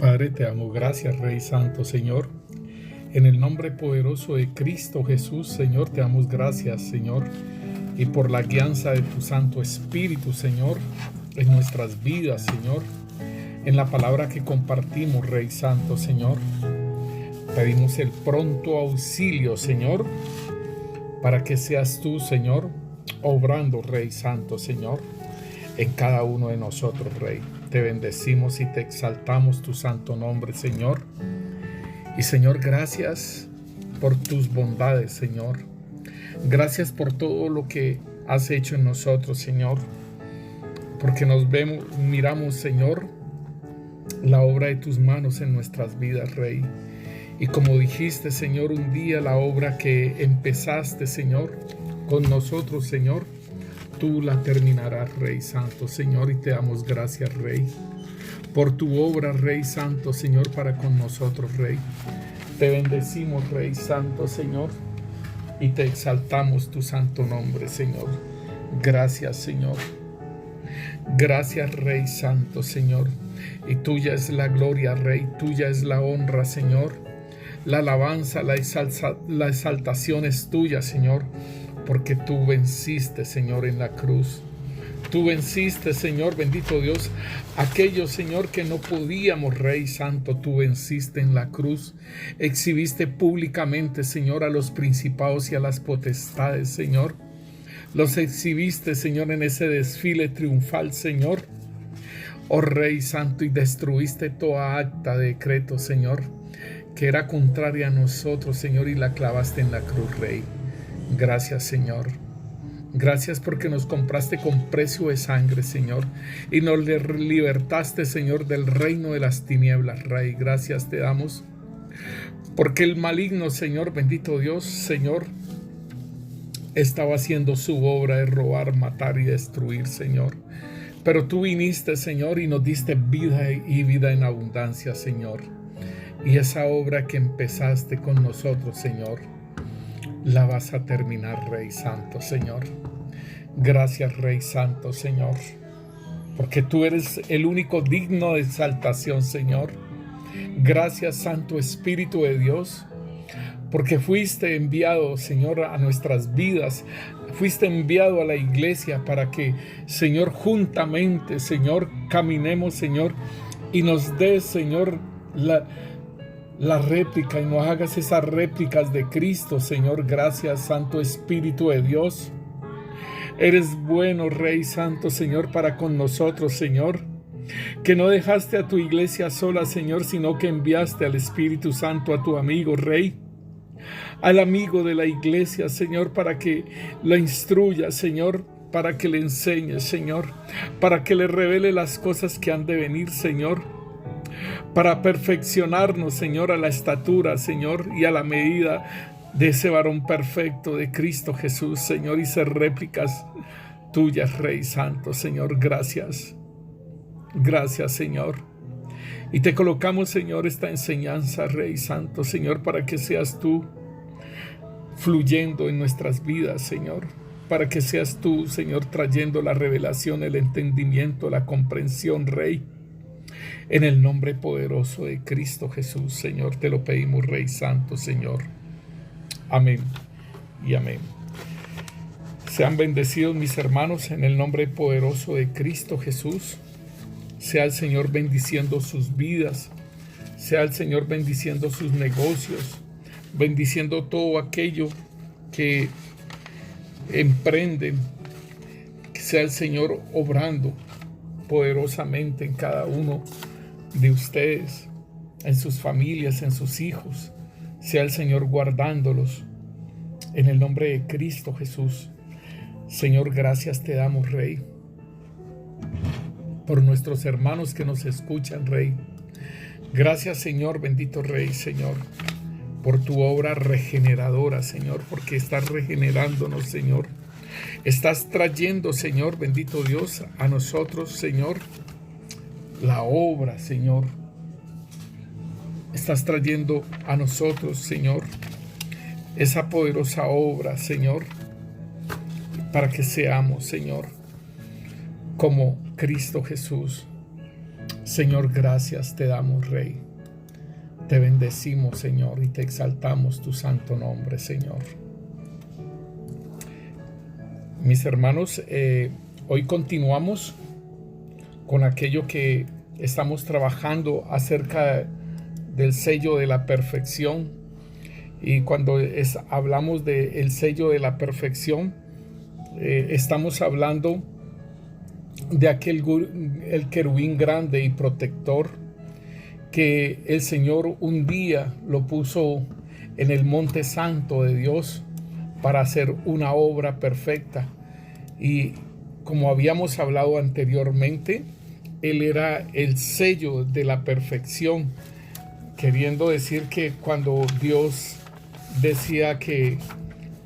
Padre, te amo. Gracias, Rey Santo, Señor. En el nombre poderoso de Cristo Jesús, Señor, te damos gracias, Señor, y por la guianza de tu Santo Espíritu, Señor, en nuestras vidas, Señor, en la palabra que compartimos, Rey Santo, Señor. Pedimos el pronto auxilio, Señor, para que seas tú, Señor, obrando, Rey Santo, Señor, en cada uno de nosotros, Rey. Te bendecimos y te exaltamos tu santo nombre, Señor. Y Señor, gracias por tus bondades, Señor. Gracias por todo lo que has hecho en nosotros, Señor. Porque miramos, Señor, la obra de tus manos en nuestras vidas, Rey. Y como dijiste, Señor, un día la obra que empezaste, Señor, con nosotros, Señor, tú la terminarás, Rey Santo, Señor, y te damos gracias, Rey, por tu obra, Rey Santo, Señor, para con nosotros, Rey. Te bendecimos, Rey Santo, Señor, y te exaltamos tu santo nombre, Señor. Gracias, Señor. Gracias, Rey Santo, Señor. Y tuya es la gloria, Rey, tuya es la honra, Señor. La alabanza, la exaltación es tuya, Señor, porque tú venciste, Señor, en la cruz. Tú venciste, Señor, bendito Dios, aquellos, Señor, que no podíamos, Rey Santo, tú venciste en la cruz. Exhibiste públicamente, Señor, a los principados y a las potestades, Señor. Los exhibiste, Señor, en ese desfile triunfal, Señor. Oh Rey Santo, y destruiste toda acta de decreto, Señor, que era contraria a nosotros, Señor, y la clavaste en la cruz, Rey. Gracias, Señor. Gracias porque nos compraste con precio de sangre, Señor, y nos libertaste, Señor, del reino de las tinieblas, Rey. Gracias te damos porque el maligno, Señor, bendito Dios, Señor, estaba haciendo su obra de robar, matar y destruir, Señor. Pero tú viniste, Señor, y nos diste vida y vida en abundancia, Señor. Y esa obra que empezaste con nosotros, Señor, la vas a terminar, Rey Santo, Señor. Gracias, Rey Santo, Señor, porque tú eres el único digno de exaltación, Señor. Gracias, Santo Espíritu de Dios, porque fuiste enviado, Señor, a nuestras vidas. Fuiste enviado a la iglesia para que, Señor, juntamente, Señor, caminemos, Señor, y nos des, Señor, la réplica, y nos hagas esas réplicas de Cristo, Señor. Gracias, Santo Espíritu de Dios. Eres bueno, Rey Santo, Señor, para con nosotros, Señor, que no dejaste a tu iglesia sola, Señor, sino que enviaste al Espíritu Santo a tu amigo, Rey, al amigo de la iglesia, Señor, para que la instruya, Señor, para que le enseñe, Señor, para que le revele las cosas que han de venir, Señor, para perfeccionarnos, Señor, a la estatura, Señor, y a la medida de ese varón perfecto de Cristo Jesús, Señor, y ser réplicas tuyas, Rey Santo, Señor. Gracias. Gracias, Señor. Y te colocamos, Señor, esta enseñanza, Rey Santo, Señor, para que seas tú fluyendo en nuestras vidas, Señor, para que seas tú, Señor, trayendo la revelación, el entendimiento, la comprensión, Rey. En el nombre poderoso de Cristo Jesús, Señor, te lo pedimos, Rey Santo, Señor. Amén y amén. Sean bendecidos mis hermanos en el nombre poderoso de Cristo Jesús. Sea el Señor bendiciendo sus vidas. Sea el Señor bendiciendo sus negocios. Bendiciendo todo aquello que emprenden. Que sea el Señor obrando poderosamente en cada uno de ustedes, en sus familias, en sus hijos. Sea el Señor guardándolos en el nombre de Cristo Jesús. Señor, gracias te damos, Rey, por nuestros hermanos que nos escuchan, Rey. Gracias, Señor, bendito Rey, Señor, por tu obra regeneradora, Señor, porque estás regenerándonos, Señor. Estás trayendo, Señor, bendito Dios, a nosotros, Señor, la obra, Señor. Estás trayendo a nosotros, Señor, esa poderosa obra, Señor, para que seamos, Señor, como Cristo Jesús. Señor, gracias te damos, Rey. Te bendecimos, Señor, y te exaltamos tu santo nombre, Señor. Mis hermanos, hoy continuamos con aquello que estamos trabajando acerca del sello de la perfección. Y cuando hablamos del sello de la perfección, estamos hablando de el querubín grande y protector que el Señor un día lo puso en el monte santo de Dios para hacer una obra perfecta. Y como habíamos hablado anteriormente, Él era el sello de la perfección, queriendo decir que cuando Dios decía que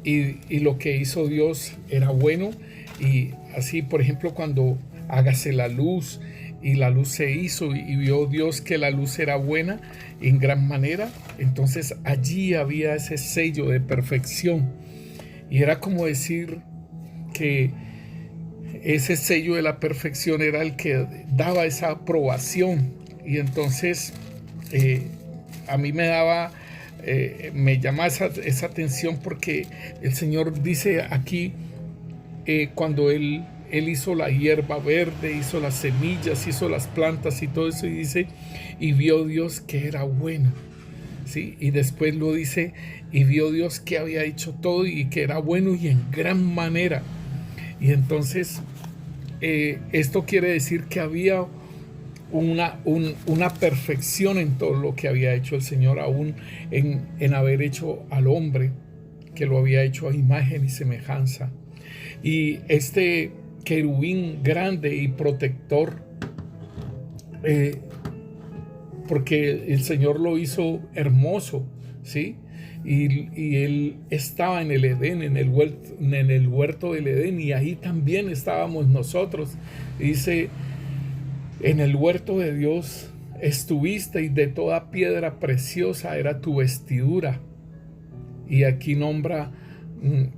y lo que hizo Dios era bueno, y así, por ejemplo, cuando hágase la luz, y la luz se hizo, y vio Dios que la luz era buena en gran manera, entonces allí había ese sello de perfección. Y era como decir que ese sello de la perfección era el que daba esa aprobación. Y entonces a mí me llama esa atención, porque el Señor dice aquí, cuando Él hizo la hierba verde, hizo las semillas, hizo las plantas y todo eso, y dice, y vio Dios que era bueno, ¿sí? Y después lo dice, y vio Dios que había hecho todo y que era bueno y en gran manera. Y entonces esto quiere decir que había una perfección en todo lo que había hecho el Señor, aún en haber hecho al hombre, que lo había hecho a imagen y semejanza. Y este querubín grande y protector, porque el Señor lo hizo hermoso, ¿sí? Y Él estaba en el Edén, en el huerto del Edén, y ahí también estábamos nosotros. Dice, en el huerto de Dios estuviste, y de toda piedra preciosa era tu vestidura. Y aquí nombra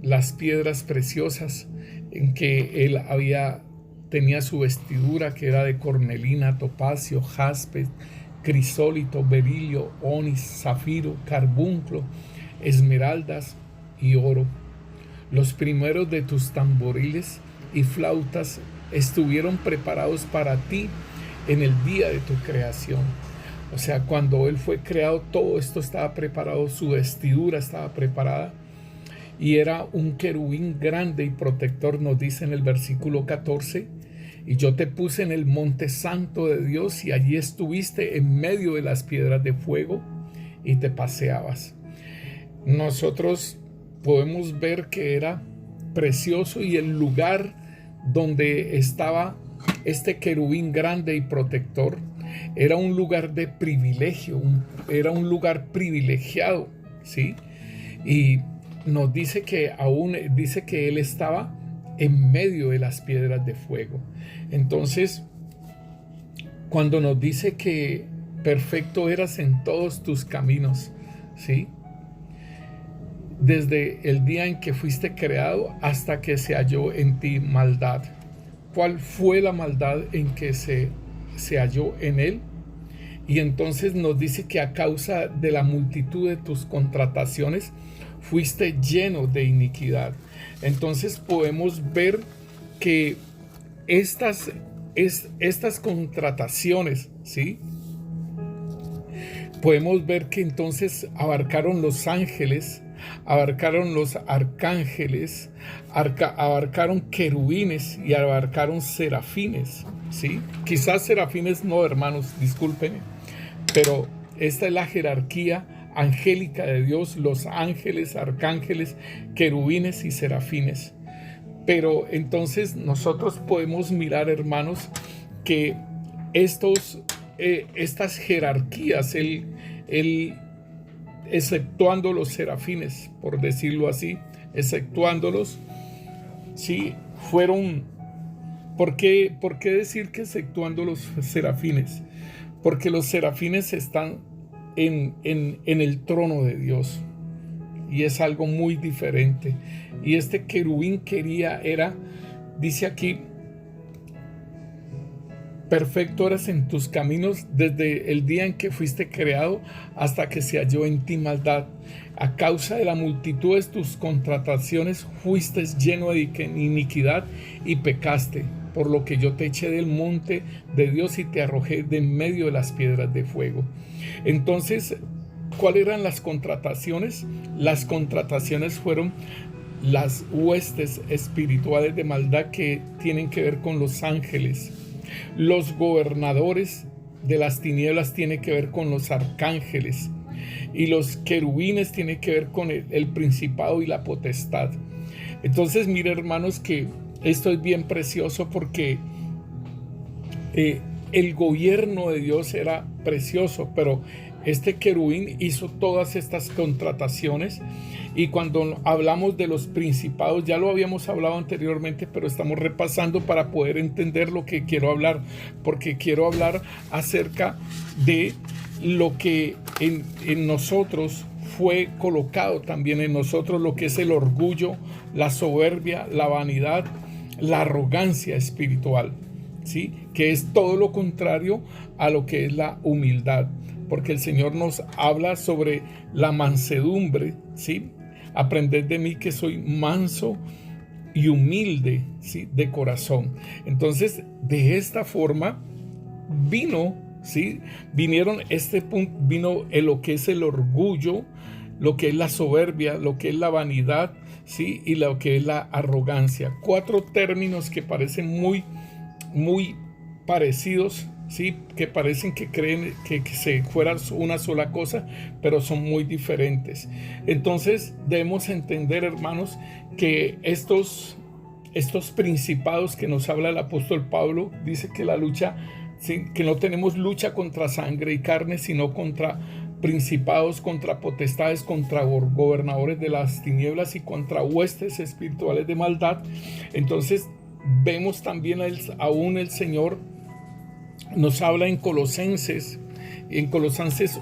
las piedras preciosas en que Él tenía su vestidura, que era de cornelina, topacio, jaspe, crisólito, berilio, onis, zafiro, carbunclo, esmeraldas y oro. Los primeros de tus tamboriles y flautas estuvieron preparados para ti en el día de tu creación. O sea, cuando Él fue creado, todo esto estaba preparado, su vestidura estaba preparada, y era un querubín grande y protector. Nos dice en el versículo 14, y yo te puse en el monte santo de Dios, y allí estuviste en medio de las piedras de fuego, y te paseabas. Nosotros podemos ver que era precioso, y el lugar donde estaba este querubín grande y protector era un lugar de privilegio, era un lugar privilegiado, ¿sí? Y nos dice que Él estaba en medio de las piedras de fuego. Entonces, cuando nos dice que perfecto eras en todos tus caminos, ¿sí? Desde el día en que fuiste creado hasta que se halló en ti maldad. ¿Cuál fue la maldad en que se halló en él? Y entonces nos dice que a causa de la multitud de tus contrataciones fuiste lleno de iniquidad. Entonces podemos ver que estas contrataciones, ¿sí? Podemos ver que entonces abarcaron los ángeles, abarcaron los arcángeles, abarcaron querubines y abarcaron serafines, ¿sí? Quizás serafines no, hermanos, discúlpenme, pero esta es la jerarquía angélica de Dios: los ángeles, arcángeles, querubines y serafines. Pero entonces nosotros podemos mirar, hermanos, que estas jerarquías, él exceptuando los serafines, por decirlo así, exceptuándolos, sí, fueron... ¿Por qué decir que exceptuando los serafines? Porque los serafines están en el trono de Dios, y es algo muy diferente. Y este querubín dice aquí, Perfecto eres en tus caminos desde el día en que fuiste creado hasta que se halló en ti maldad. A causa de la multitud de tus contrataciones fuiste lleno de iniquidad y pecaste, por lo que yo te eché del monte de Dios y te arrojé de en medio de las piedras de fuego. Entonces, ¿cuáles eran las contrataciones? Las contrataciones fueron las huestes espirituales de maldad que tienen que ver con los ángeles. Los gobernadores de las tinieblas tienen que ver con los arcángeles, y los querubines tienen que ver con el principado y la potestad. Entonces, mire, hermanos, que esto es bien precioso porque el gobierno de Dios era precioso, pero este querubín hizo todas estas contrataciones. Y cuando hablamos de los principados, ya lo habíamos hablado anteriormente, pero estamos repasando para poder entender lo que quiero hablar, porque quiero hablar acerca de lo que en nosotros fue colocado también en nosotros, lo que es el orgullo, la soberbia, la vanidad, la arrogancia espiritual, ¿sí? Que es todo lo contrario a lo que es la humildad, porque el Señor nos habla sobre la mansedumbre, ¿sí? Aprended de mí que soy manso y humilde, ¿sí? De corazón. Entonces, de esta forma vino, ¿sí? Vinieron este punto, vino lo que es el orgullo, lo que es la soberbia, lo que es la vanidad, ¿sí? Y lo que es la arrogancia. 4 términos que parecen muy parecidos, ¿sí? Que parecen que creen que se fuera una sola cosa, pero son muy diferentes. Entonces debemos entender, hermanos, que estos principados que nos habla el apóstol Pablo, dice que la lucha, ¿sí? Que no tenemos lucha contra sangre y carne, sino contra principados, contra potestades, contra gobernadores de las tinieblas y contra huestes espirituales de maldad. Entonces vemos también aún el Señor nos habla en Colosenses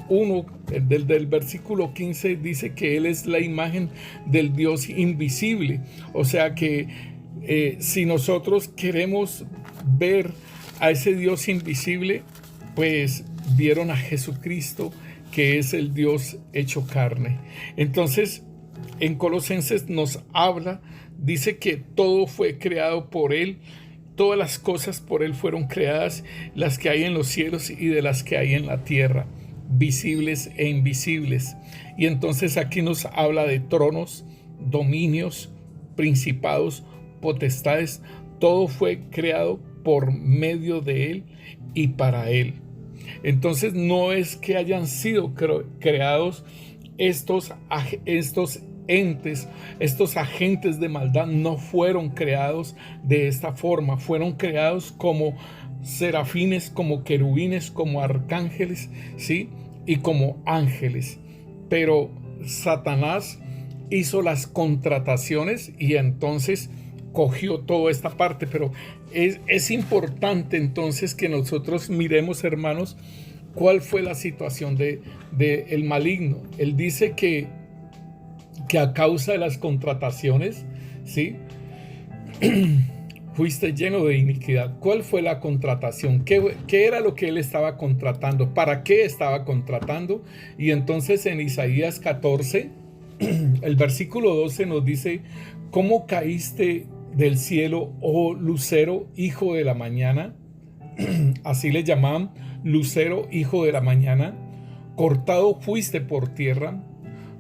1, del versículo 15, dice que Él es la imagen del Dios invisible. O sea que si nosotros queremos ver a ese Dios invisible, pues vieron a Jesucristo, que es el Dios hecho carne. Entonces, en Colosenses nos habla, dice que todo fue creado por Él. Todas las cosas por Él fueron creadas, las que hay en los cielos y de las que hay en la tierra, visibles e invisibles. Y entonces aquí nos habla de tronos, dominios, principados, potestades. Todo fue creado por medio de Él y para Él. Entonces no es que hayan sido creados estos entes, estos agentes de maldad no fueron creados de esta forma, fueron creados como serafines, como querubines, como arcángeles, ¿sí? Y como ángeles. Pero Satanás hizo las contrataciones y entonces cogió toda esta parte. Pero es importante entonces que nosotros miremos, hermanos, cuál fue la situación de el maligno. Él dice que a causa de las contrataciones, ¿sí? Fuiste lleno de iniquidad. ¿Cuál fue la contratación? ¿Qué era lo que él estaba contratando? ¿Para qué estaba contratando? Y entonces en Isaías 14, el versículo 12 nos dice: ¿cómo caíste del cielo, oh lucero, hijo de la mañana? Así le llamaban, lucero, hijo de la mañana. Cortado fuiste por tierra.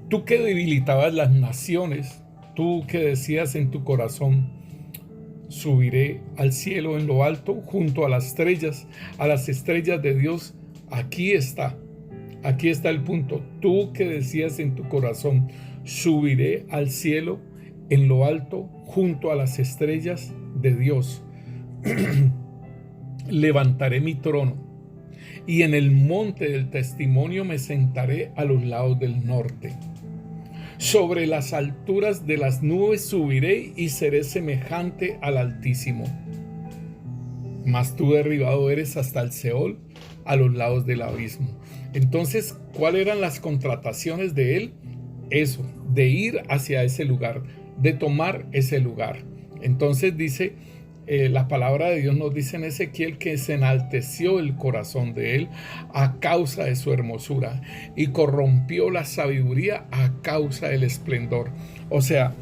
Tú que debilitabas las naciones, tú que decías en tu corazón: subiré al cielo en lo alto, junto a las estrellas de Dios. Aquí está el punto. Tú que decías en tu corazón: subiré al cielo en lo alto, junto a las estrellas de Dios. Levantaré mi trono, y en el monte del testimonio me sentaré a los lados del norte. Sobre las alturas de las nubes subiré y seré semejante al Altísimo. Mas tú derribado eres hasta el Seol, a los lados del abismo. Entonces, ¿cuáles eran las contrataciones de él? Eso, de ir hacia ese lugar, de tomar ese lugar. Entonces dice la palabra de Dios nos dice en Ezequiel que se enalteció el corazón de él a causa de su hermosura y corrompió la sabiduría a causa del esplendor. O sea,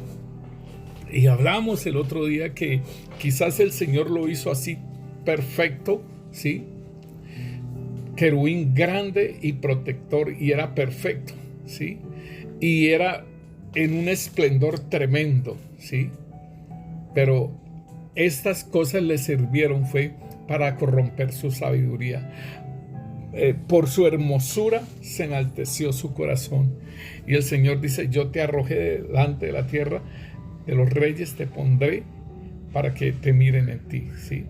y hablamos el otro día que quizás el Señor lo hizo así perfecto, ¿sí? Querubín grande y protector, y era perfecto, ¿sí? Y era en un esplendor tremendo, ¿sí? Pero estas cosas le sirvieron fue para corromper su sabiduría. Por su hermosura se enalteció su corazón. Y el Señor dice: yo te arrojé delante de la tierra, de los reyes te pondré para que te miren en ti, ¿sí?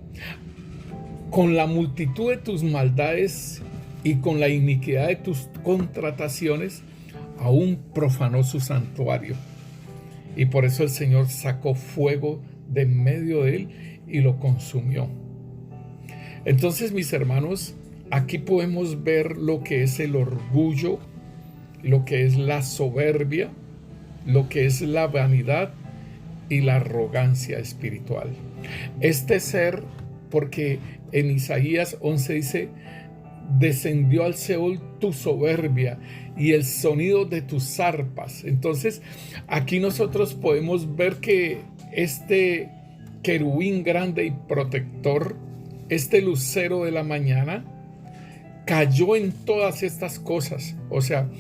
Con la multitud de tus maldades y con la iniquidad de tus contrataciones, aún profanó su santuario. Y por eso el Señor sacó fuego de en medio de él y lo consumió. Entonces, mis hermanos, aquí podemos ver lo que es el orgullo, lo que es la soberbia, lo que es la vanidad y la arrogancia espiritual. Este ser, porque en Isaías 11 dice: descendió al Seol tu soberbia y el sonido de tus arpas. Entonces, aquí nosotros podemos ver que este querubín grande y protector, este lucero de la mañana, cayó en todas estas cosas. O sea,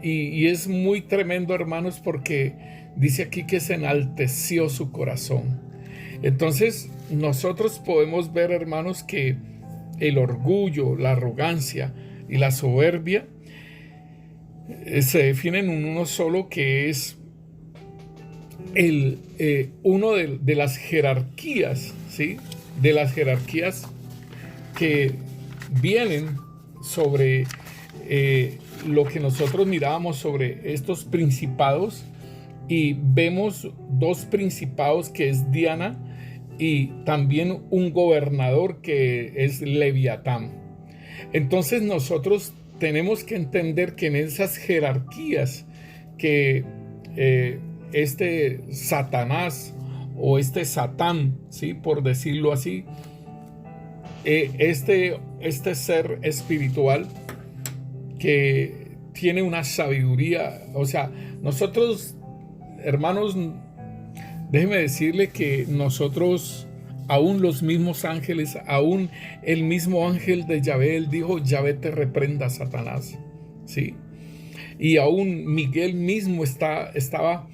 y es muy tremendo, hermanos, porque dice aquí que se enalteció su corazón. Entonces, nosotros podemos ver, hermanos, que el orgullo, la arrogancia y la soberbia se definen en uno solo, que es uno de las jerarquías, ¿sí? De las jerarquías que vienen sobre lo que nosotros mirábamos sobre estos principados, y vemos dos principados, que es Diana, y también un gobernador que es Leviatán. Entonces nosotros tenemos que entender que en esas jerarquías que este Satanás o este Satán, ¿sí?, por decirlo así, este ser espiritual que tiene una sabiduría, o sea, nosotros, hermanos, déjeme decirle que nosotros, aún los mismos ángeles, aún el mismo ángel de Yahvé, él dijo: Yahvé te reprenda, Satanás, ¿sí? Y aún Miguel mismo estaba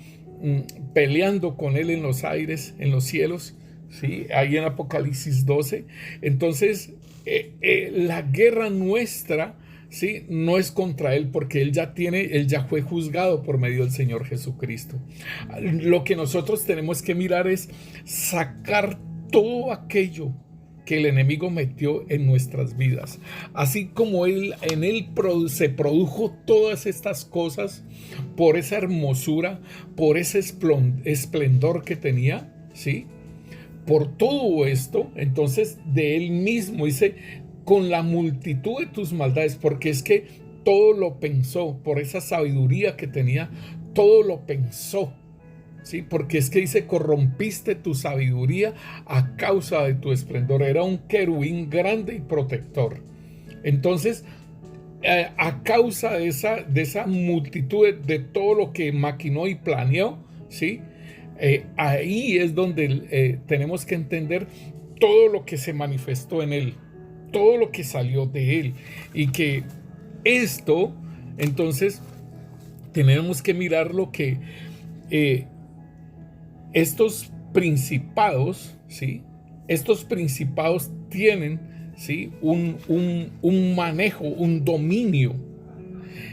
peleando con él en los aires, en los cielos, ¿sí? Ahí en Apocalipsis 12. Entonces, la guerra nuestra, ¿sí?, no es contra él, porque él ya fue juzgado por medio del Señor Jesucristo. Lo que nosotros tenemos que mirar es sacar todo aquello que el enemigo metió en nuestras vidas. Así como en él se produjo todas estas cosas por esa hermosura, por ese esplendor que tenía, ¿sí? Por todo esto, entonces de él mismo dice: con la multitud de tus maldades, porque es que todo lo pensó, por esa sabiduría que tenía, todo lo pensó, ¿sí? Porque es que dice: corrompiste tu sabiduría a causa de tu esplendor. Era un querubín grande y protector. Entonces, a causa de esa multitud de todo lo que maquinó y planeó, ¿sí? Ahí es donde tenemos que entender todo lo que se manifestó en él, todo lo que salió de él, y que esto, entonces, tenemos que mirar lo que estos principados, ¿sí? Estos principados tienen, ¿sí?, un manejo, un dominio,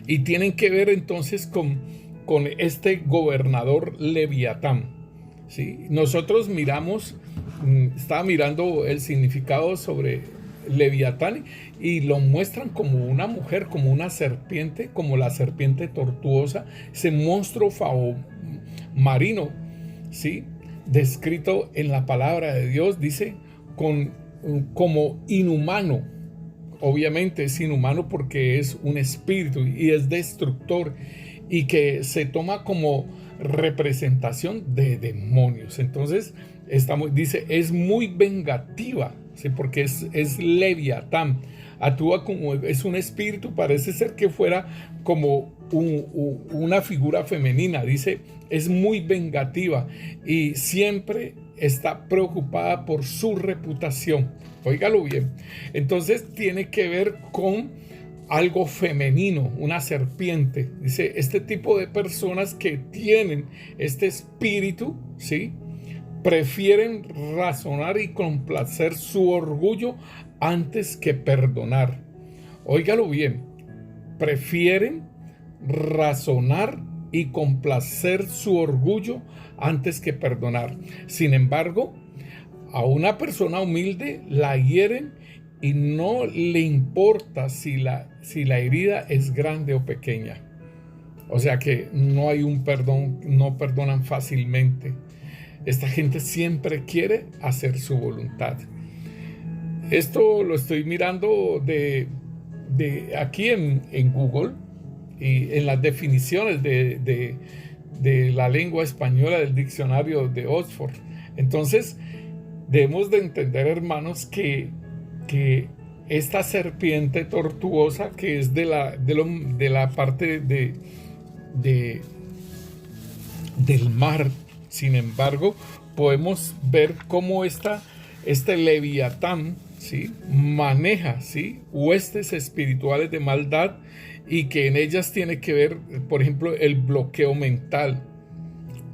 y tienen que ver entonces con este gobernador Leviatán, ¿sí? Nosotros estaba mirando el significado sobre Leviatán, y lo muestran como una mujer, como una serpiente, como la serpiente tortuosa, ese monstruo marino, ¿sí?, descrito en la palabra de Dios. Dice como inhumano. Obviamente es inhumano porque es un espíritu y es destructor, y que se toma como representación de demonios. Entonces dice, es muy vengativa, ¿sí? Porque es Leviatán, actúa como, es un espíritu, parece ser que fuera como una figura femenina. Dice, es muy vengativa y siempre está preocupada por su reputación. Óigalo bien. Entonces tiene que ver con algo femenino, una serpiente. Dice, este tipo de personas que tienen este espíritu, ¿sí?, prefieren razonar y complacer su orgullo antes que perdonar. Óigalo bien, prefieren razonar y complacer su orgullo antes que perdonar. Sin embargo, a una persona humilde la hieren y no le importa si la herida es grande o pequeña. O sea que no hay un perdón, no perdonan fácilmente. Esta gente siempre quiere hacer su voluntad. Esto lo estoy mirando de aquí en Google y en las definiciones de la lengua española del diccionario de Oxford. Entonces, debemos de entender, hermanos, que esta serpiente tortuosa, que es de la parte del mar, sin embargo, podemos ver cómo este Leviatán, ¿sí?, maneja, ¿sí?, huestes espirituales de maldad, y que en ellas tiene que ver, por ejemplo, el bloqueo mental,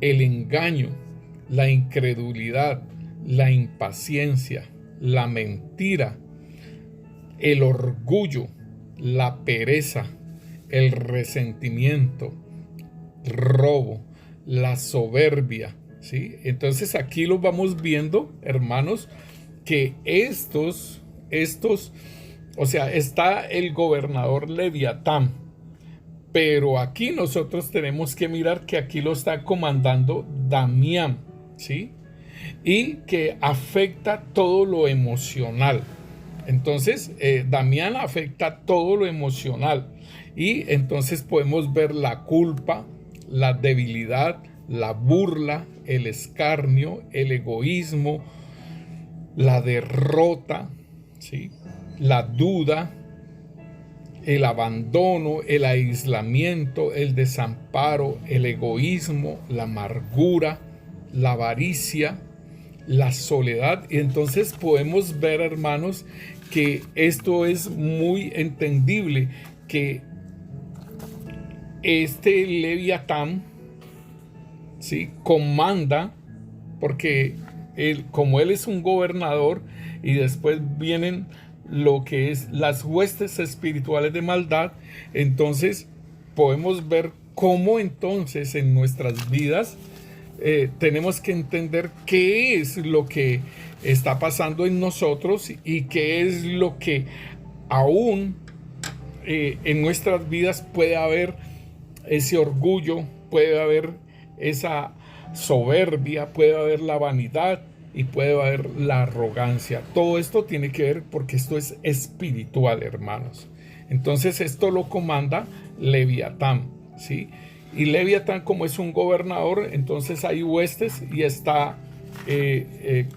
el engaño, la incredulidad, la impaciencia, la mentira, el orgullo, la pereza, el resentimiento, robo, la soberbia, ¿sí? Entonces aquí lo vamos viendo, hermanos, que estos, o sea, está el gobernador Leviatán, pero aquí nosotros tenemos que mirar que aquí lo está comandando Damián, ¿sí?, y que afecta todo lo emocional. Entonces, Damián afecta todo lo emocional, y entonces podemos ver la culpa, la debilidad, la burla, el escarnio, el egoísmo, la derrota, ¿sí?, la duda, el abandono, el aislamiento, el desamparo, el egoísmo, la amargura, la avaricia, la soledad. Y entonces podemos ver, hermanos, que esto es muy entendible, que este Leviatán, ¿sí?, comanda, porque como él es un gobernador, y después vienen lo que es las huestes espirituales de maldad. Entonces podemos ver cómo entonces en nuestras vidas tenemos que entender qué es lo que está pasando en nosotros y qué es lo que aún en nuestras vidas puede haber ese orgullo, puede haber esa soberbia, puede haber la vanidad y puede haber la arrogancia. Todo esto tiene que ver porque esto es espiritual, hermanos. Entonces esto lo comanda Leviatán, ¿sí? Y Leviatán, como es un gobernador, entonces hay huestes y está,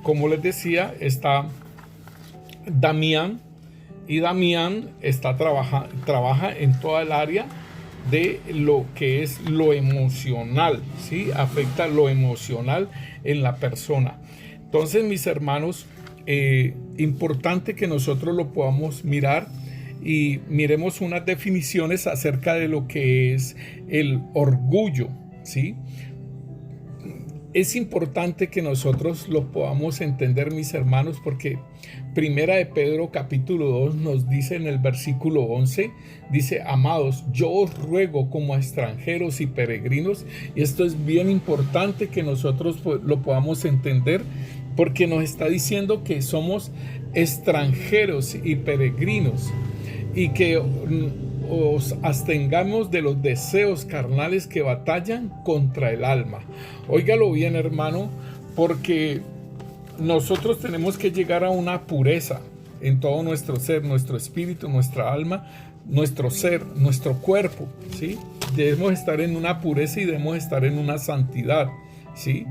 como les decía, está Damián, y Damián trabaja en toda el área de lo que es lo emocional, ¿sí? Afecta lo emocional en la persona. Entonces, mis hermanos, importante que nosotros lo podamos mirar y miremos unas definiciones acerca de lo que es el orgullo, ¿sí? Es importante que nosotros lo podamos entender, mis hermanos, porque Primera de Pedro capítulo 2 nos dice en el versículo 11, dice: amados, yo os ruego como a extranjeros y peregrinos. Y esto es bien importante que nosotros lo podamos entender, porque nos está diciendo que somos extranjeros y peregrinos, y que os abstengamos de los deseos carnales que batallan contra el alma. Óigalo bien, hermano, porque nosotros tenemos que llegar a una pureza en todo nuestro ser, nuestro espíritu, nuestra alma, nuestro ser, nuestro cuerpo, ¿sí? debemos estar en una pureza y debemos estar en una santidad, ¿sí?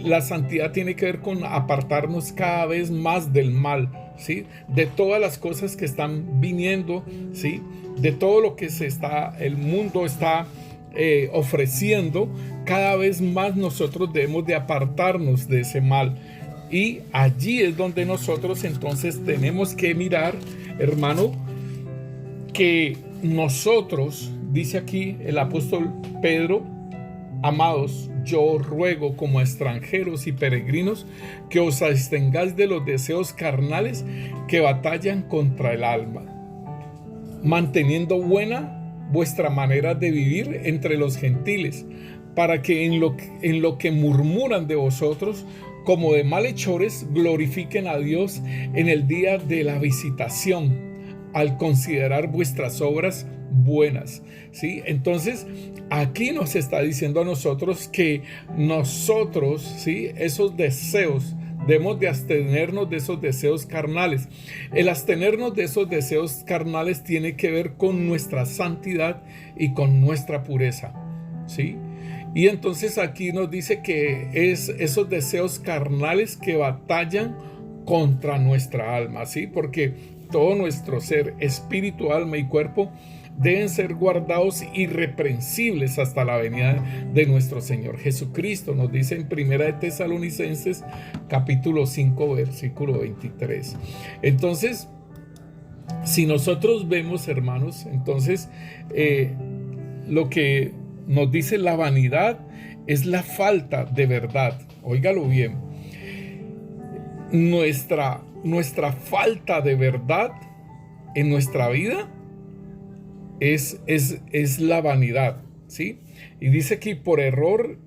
La santidad tiene que ver con apartarnos cada vez más del mal, ¿sí? De todas las cosas que están viniendo, ¿sí? De todo lo que el mundo está ofreciendo. Cada vez más nosotros debemos de apartarnos de ese mal. Y allí es donde nosotros entonces tenemos que mirar, hermano, que nosotros, dice aquí el apóstol Pedro: amados, yo os ruego como extranjeros y peregrinos que os abstengáis de los deseos carnales que batallan contra el alma, manteniendo buena vuestra manera de vivir entre los gentiles, para que en lo que murmuran de vosotros como de malhechores glorifiquen a Dios en el día de la visitación, al considerar vuestras obras buenas, ¿sí? Entonces aquí nos está diciendo a nosotros que nosotros, ¿sí?, esos deseos, debemos de abstenernos de esos deseos carnales. El abstenernos de esos deseos carnales tiene que ver con nuestra santidad y con nuestra pureza, ¿sí? Y entonces aquí nos dice que es esos deseos carnales que batallan contra nuestra alma, ¿sí? Porque todo nuestro ser, espíritu, alma y cuerpo, deben ser guardados irreprensibles hasta la venida de nuestro Señor Jesucristo. Nos dice en 1 de Tesalonicenses capítulo 5 versículo 23. Entonces, si nosotros vemos, hermanos, entonces lo que nos dice la vanidad es la falta de verdad. Óigalo bien. Nuestra falta de verdad en nuestra vida es la vanidad, ¿sí? Y dice aquí: por error,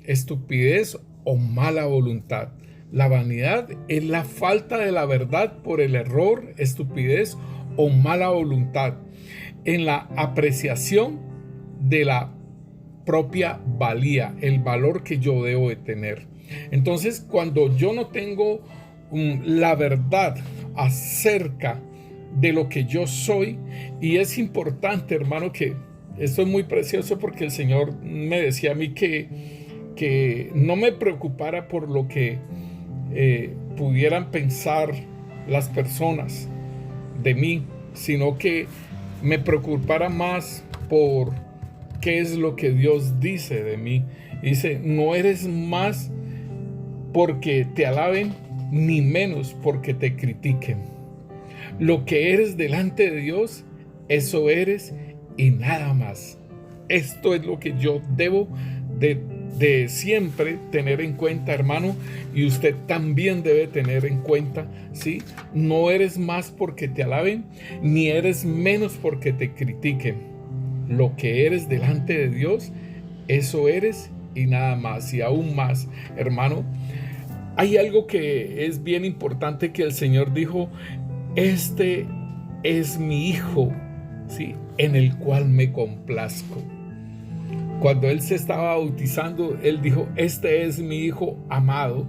estupidez o mala voluntad. La vanidad es la falta de la verdad por el error, estupidez o mala voluntad en la apreciación de la propia valía, el valor que yo debo de tener. Entonces, cuando yo no tengo la verdad acerca de lo que yo soy, y es importante, hermano, que esto es muy precioso, porque el Señor me decía a mí que no me preocupara por lo que pudieran pensar las personas de mí, sino que me preocupara más por qué es lo que Dios dice de mí. Dice: no eres más porque te alaben, ni menos porque te critiquen. Lo que eres delante de Dios, eso eres y nada más. Esto es lo que yo debo de siempre tener en cuenta, hermano, y usted también debe tener en cuenta, ¿sí? No eres más porque te alaben, ni eres menos porque te critiquen. Lo que eres delante de Dios, eso eres y nada más. Y aún más, hermano, hay algo que es bien importante que el Señor dijo: este es mi Hijo, ¿sí?, en el cual me complazco. Cuando Él se estaba bautizando, Él dijo: este es mi Hijo amado,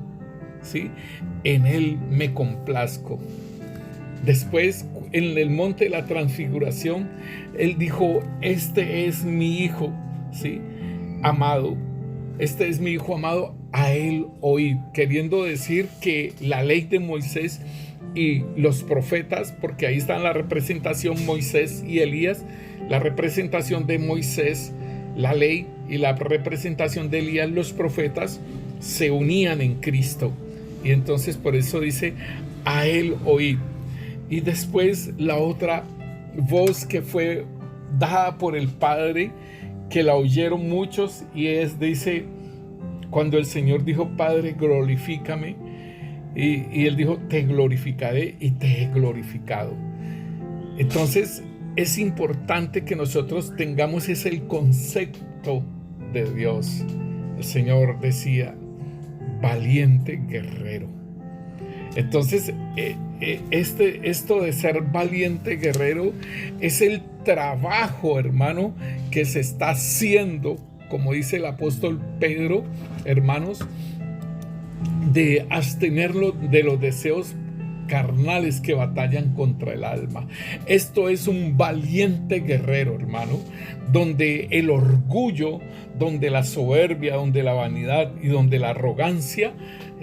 ¿sí?, en Él me complazco. Después, en el monte de la transfiguración, Él dijo: este es mi Hijo, ¿sí?, amado. Este es mi Hijo amado, a Él oíd. Queriendo decir que la ley de Moisés y los profetas, porque ahí está la representación Moisés y Elías, la representación de Moisés, la ley, y la representación de Elías, los profetas, se unían en Cristo. Y entonces por eso dice: a Él oíd. Y después la otra voz que fue dada por el Padre, que la oyeron muchos, y dice, cuando el Señor dijo: Padre, glorifícame, y Él dijo: te glorificaré y te he glorificado. Entonces es importante que nosotros tengamos el concepto de Dios. El Señor decía: valiente guerrero. Entonces esto de ser valiente guerrero es el trabajo, hermano, que se está haciendo, como dice el apóstol Pedro, hermanos, de abstenerlo de los deseos carnales que batallan contra el alma. Esto es un valiente guerrero, hermano, donde el orgullo, donde la soberbia, donde la vanidad y donde la arrogancia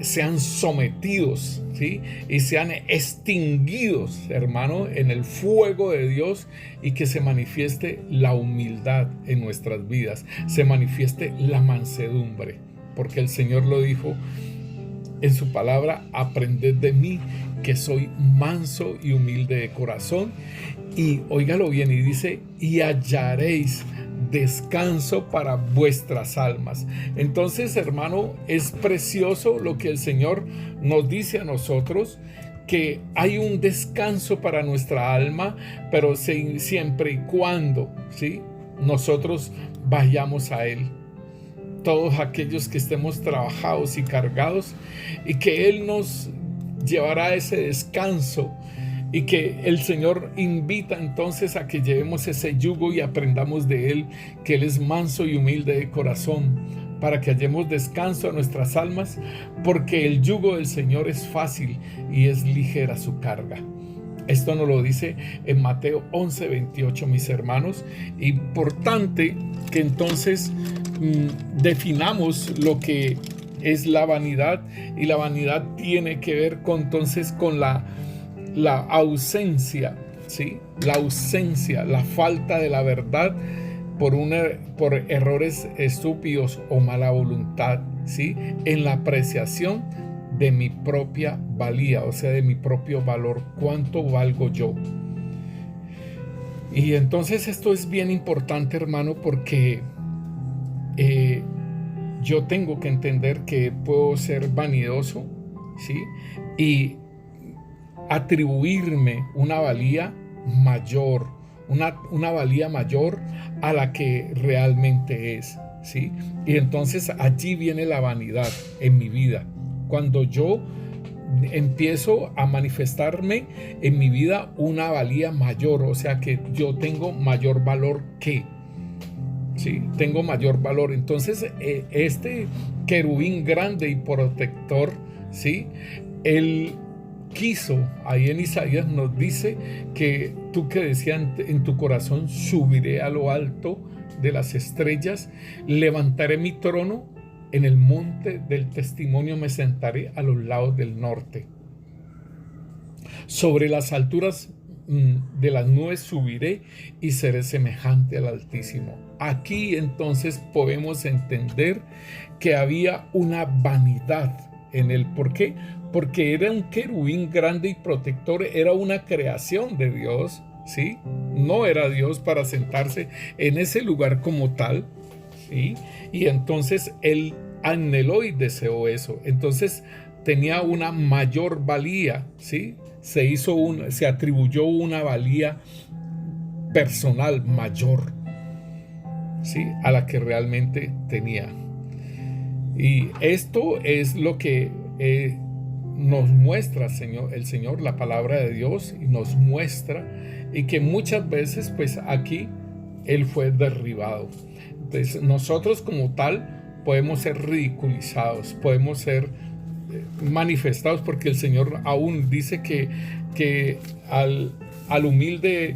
sean sometidos, ¿sí? Y sean extinguidos, hermano, en el fuego de Dios, y que se manifieste la humildad en nuestras vidas, se manifieste la mansedumbre, porque el Señor lo dijo en su palabra: aprended de mí, que soy manso y humilde de corazón. Y óigalo bien, y dice: y hallaréis descanso para vuestras almas. Entonces, hermano, es precioso lo que el Señor nos dice a nosotros, que hay un descanso para nuestra alma, pero siempre y cuando, ¿sí?, nosotros vayamos a Él. Todos aquellos que estemos trabajados y cargados, y que Él nos llevará a ese descanso, y que el Señor invita entonces a que llevemos ese yugo y aprendamos de Él, que Él es manso y humilde de corazón, para que hallemos descanso a nuestras almas, porque el yugo del Señor es fácil y es ligera su carga. Esto nos lo dice en Mateo 11:28, mis hermanos. Importante que entonces definamos lo que es la vanidad, y la vanidad tiene que ver entonces con la ausencia, ¿sí? La ausencia, la falta de la verdad por errores estúpidos o mala voluntad, ¿sí? En la apreciación de mi propia valía, o sea, de mi propio valor. ¿Cuánto valgo yo? Y entonces esto es bien importante, hermano, porque yo tengo que entender que puedo ser vanidoso, ¿sí? Y atribuirme una valía mayor, una valía mayor a la que realmente es, ¿sí? Y entonces allí viene la vanidad en mi vida. Cuando yo empiezo a manifestarme en mi vida una valía mayor, o sea que yo tengo mayor valor que, ¿sí? Tengo mayor valor. Entonces este querubín grande y protector, ¿sí?, él quiso, ahí en Isaías nos dice que tú que decías en tu corazón: subiré a lo alto de las estrellas, levantaré mi trono en el monte del testimonio, me sentaré a los lados del norte. Sobre las alturas de las nubes subiré y seré semejante al Altísimo. Aquí entonces podemos entender que había una vanidad en él. ¿Por qué? Porque era un querubín grande y protector, era una creación de Dios, ¿sí? No era Dios para sentarse en ese lugar como tal, ¿sí? Y entonces él anheló y deseó eso. Entonces tenía una mayor valía, ¿sí? Se atribuyó una valía personal mayor, ¿sí?, a la que realmente tenía. Y esto es lo que nos muestra el Señor, la palabra de Dios, y nos muestra, y que muchas veces pues aquí Él fue derribado. Entonces nosotros como tal podemos ser ridiculizados, podemos ser manifestados, porque el Señor aún dice que al humilde,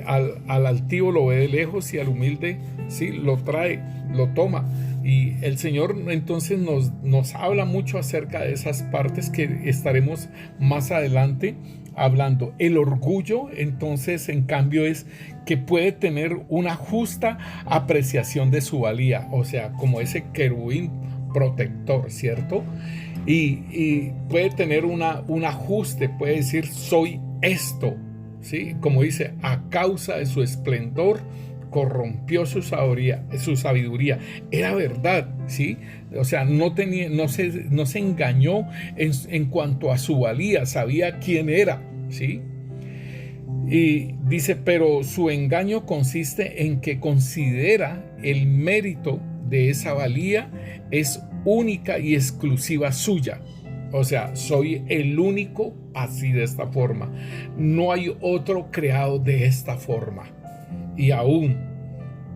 al altivo lo ve de lejos, y al humilde, sí, lo trae, lo toma. Y el Señor entonces nos habla mucho acerca de esas partes que estaremos más adelante hablando. El orgullo, entonces, en cambio, es que puede tener una justa apreciación de su valía, o sea, como ese querubín protector, ¿cierto? Y puede tener un ajuste, puede decir: soy esto, ¿sí? Como dice: a causa de su esplendor corrompió su sabiduría. Era verdad, ¿sí? O sea, no se engañó en cuanto a su valía, sabía quién era, ¿sí? Y dice: pero su engaño consiste en que considera el mérito de esa valía es única y exclusiva suya. O sea, soy el único así, de esta forma. No hay otro creado de esta forma. Y aún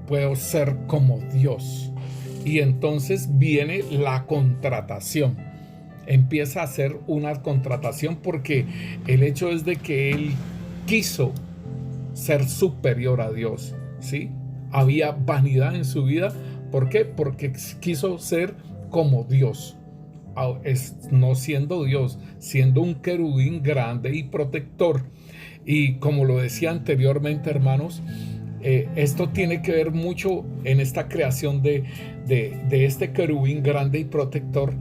puedo ser como Dios. Y entonces viene la contratación. empieza a hacer una contratación, porque el hecho es de que él quiso ser superior a Dios, ¿sí? Había vanidad en su vida. ¿Por qué? Porque quiso ser como Dios, no siendo Dios, siendo un querubín grande y protector. Y como lo decía anteriormente, hermanos, esto tiene que ver mucho en esta creación de este querubín grande y protector.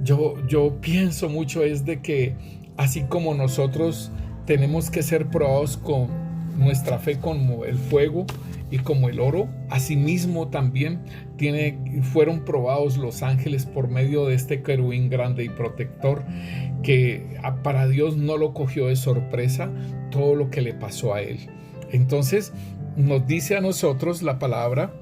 Yo pienso mucho es de que así como nosotros tenemos que ser probados con nuestra fe como el fuego y como el oro, asimismo también fueron probados los ángeles por medio de este querubín grande y protector, que para Dios no lo cogió de sorpresa todo lo que le pasó a él. Entonces nos dice a nosotros la palabra,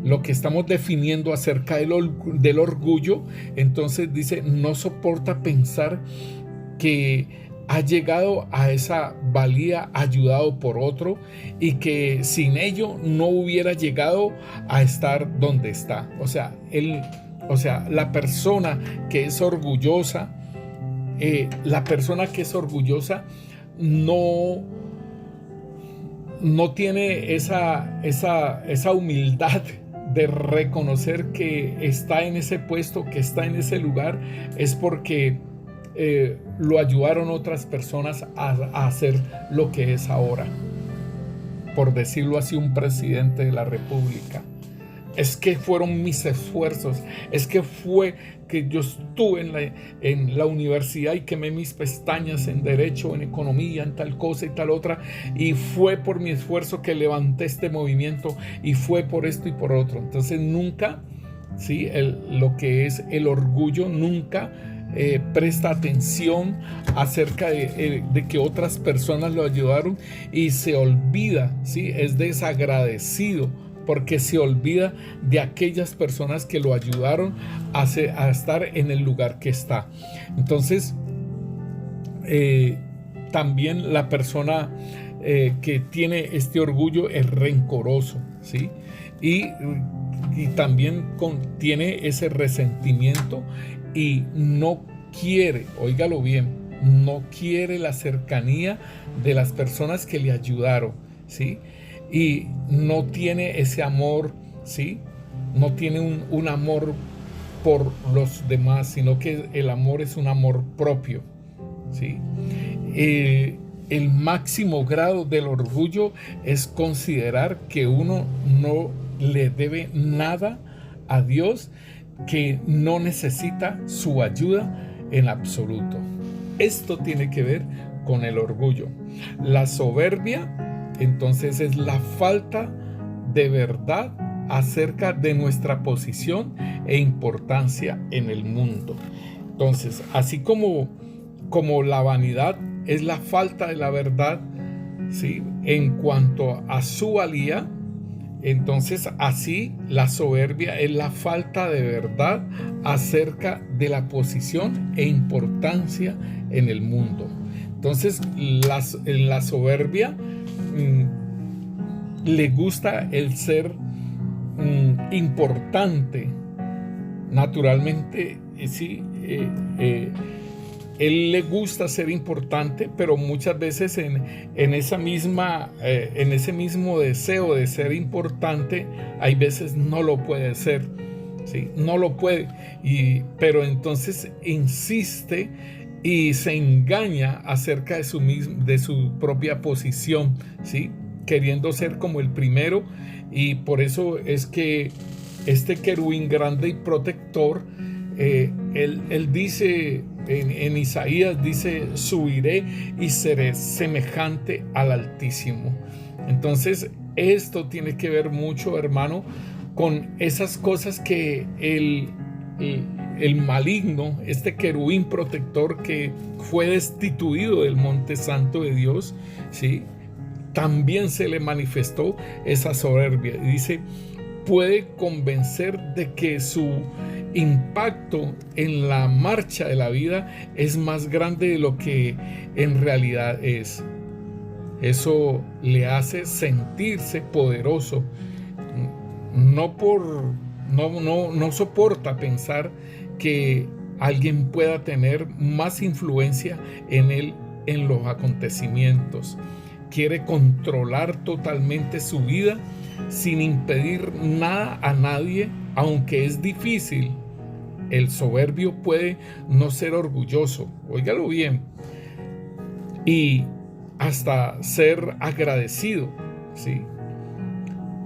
lo que estamos definiendo acerca del orgullo. Entonces dice, no soporta pensar que ha llegado a esa valía ayudado por otro, y que sin ello no hubiera llegado a estar donde está. La persona que es orgullosa, no tiene esa humildad de reconocer que está en ese puesto, que está en ese lugar, es porque lo ayudaron otras personas a hacer lo que es ahora. Por decirlo así, un presidente de la República. Es que fueron mis esfuerzos, es que fue que yo estuve en la universidad y quemé mis pestañas en derecho, en economía, en tal cosa y tal otra, y fue por mi esfuerzo que levanté este movimiento, y fue por esto y por otro. Entonces nunca, ¿sí? Lo que es el orgullo nunca presta atención acerca de que otras personas lo ayudaron, y se olvida, ¿sí? Es desagradecido porque se olvida de aquellas personas que lo ayudaron a estar en el lugar que está. Entonces también la persona que tiene este orgullo es rencoroso, ¿sí? Y también tiene ese resentimiento y no quiere, óigalo bien, no quiere la cercanía de las personas que le ayudaron, ¿sí? Y no tiene ese amor, ¿sí? No tiene un amor por los demás, sino que el amor es un amor propio, ¿sí? El máximo grado del orgullo es considerar que uno no le debe nada a Dios, que no necesita su ayuda en absoluto. Esto tiene que ver con el orgullo. La soberbia, entonces, es la falta de verdad acerca de nuestra posición e importancia en el mundo. Entonces, así como la vanidad es la falta de la verdad, ¿sí?, en cuanto a su valía, entonces así la soberbia es la falta de verdad acerca de la posición e importancia en el mundo. Entonces en la soberbia le gusta el ser importante. Naturalmente, sí, él le gusta ser importante, pero muchas veces en ese mismo deseo de ser importante, hay veces no lo puede ser, ¿sí? No lo puede, pero entonces insiste y se engaña acerca de su propia posición, ¿sí?, queriendo ser como el primero. Y por eso es que este querubín grande y protector, él dice en Isaías, dice: subiré y seré semejante al Altísimo. Entonces esto tiene que ver mucho, hermano, con esas cosas que el maligno, este querubín protector que fue destituido del monte santo de Dios, ¿sí?, también se le manifestó esa soberbia. Y dice, puede convencer de que su impacto en la marcha de la vida es más grande de lo que en realidad es. Eso le hace sentirse poderoso. No soporta pensar que alguien pueda tener más influencia en él, en los acontecimientos. Quiere controlar totalmente su vida sin impedir nada a nadie, aunque es difícil. El soberbio puede no ser orgulloso, óigalo bien, y hasta ser agradecido, ¿sí?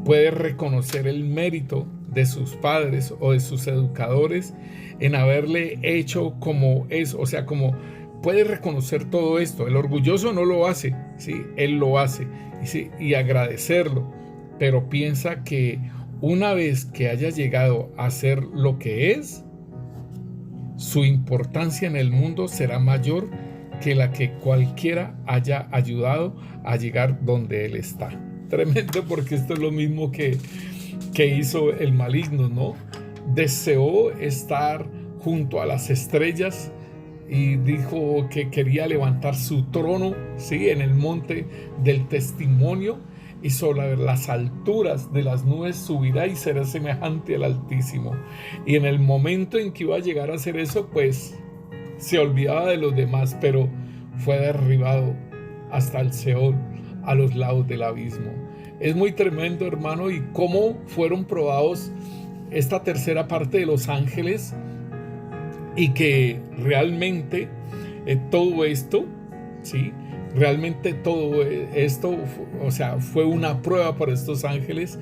Puede reconocer el mérito de sus padres o de sus educadores en haberle hecho como es, o sea, como puede reconocer todo esto. El orgulloso no lo hace, ¿sí? Él lo hace, ¿sí? Y agradecerlo, pero piensa que una vez que haya llegado a ser lo que es, su importancia en el mundo será mayor que la que cualquiera haya ayudado a llegar donde él está. Tremendo, porque esto es lo mismo que hizo el maligno, ¿no? Deseó estar junto a las estrellas y dijo que quería levantar su trono, ¿sí? En el monte del testimonio, y sobre las alturas de las nubes subirá y será semejante al Altísimo. Y en el momento en que iba a llegar a hacer eso, pues se olvidaba de los demás, pero fue derribado hasta el Seol, a los lados del abismo. Es muy tremendo, hermano, y cómo fueron probados esta tercera parte de los ángeles, y que realmente todo esto, ¿sí? Realmente todo esto, o sea, fue una prueba para estos ángeles,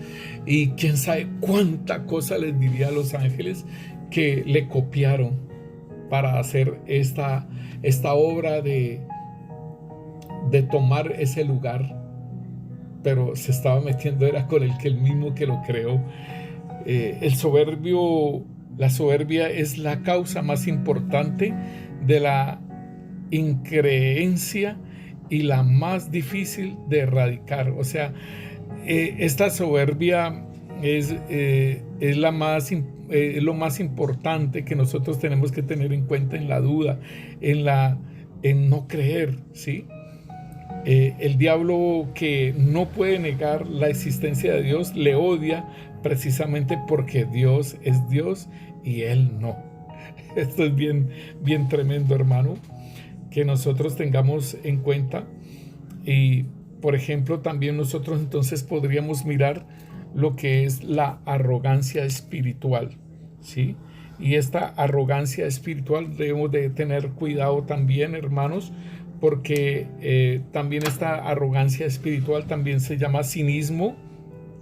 y quién sabe cuánta cosa les diría a los ángeles que le copiaron para hacer esta obra de tomar ese lugar, pero se estaba metiendo era con el mismo que lo creó. La soberbia es la causa más importante de la increencia y la más difícil de erradicar. O sea, esta soberbia es lo más importante que nosotros tenemos que tener en cuenta en la duda, en no creer, ¿sí? El diablo, que no puede negar la existencia de Dios, le odia precisamente porque Dios es Dios y él no. Esto es bien tremendo, hermano, que nosotros tengamos en cuenta. Y por ejemplo, también nosotros entonces podríamos mirar lo que es la arrogancia espiritual, ¿sí? Y esta arrogancia espiritual debemos de tener cuidado también, hermanos, porque también esta arrogancia espiritual también se llama cinismo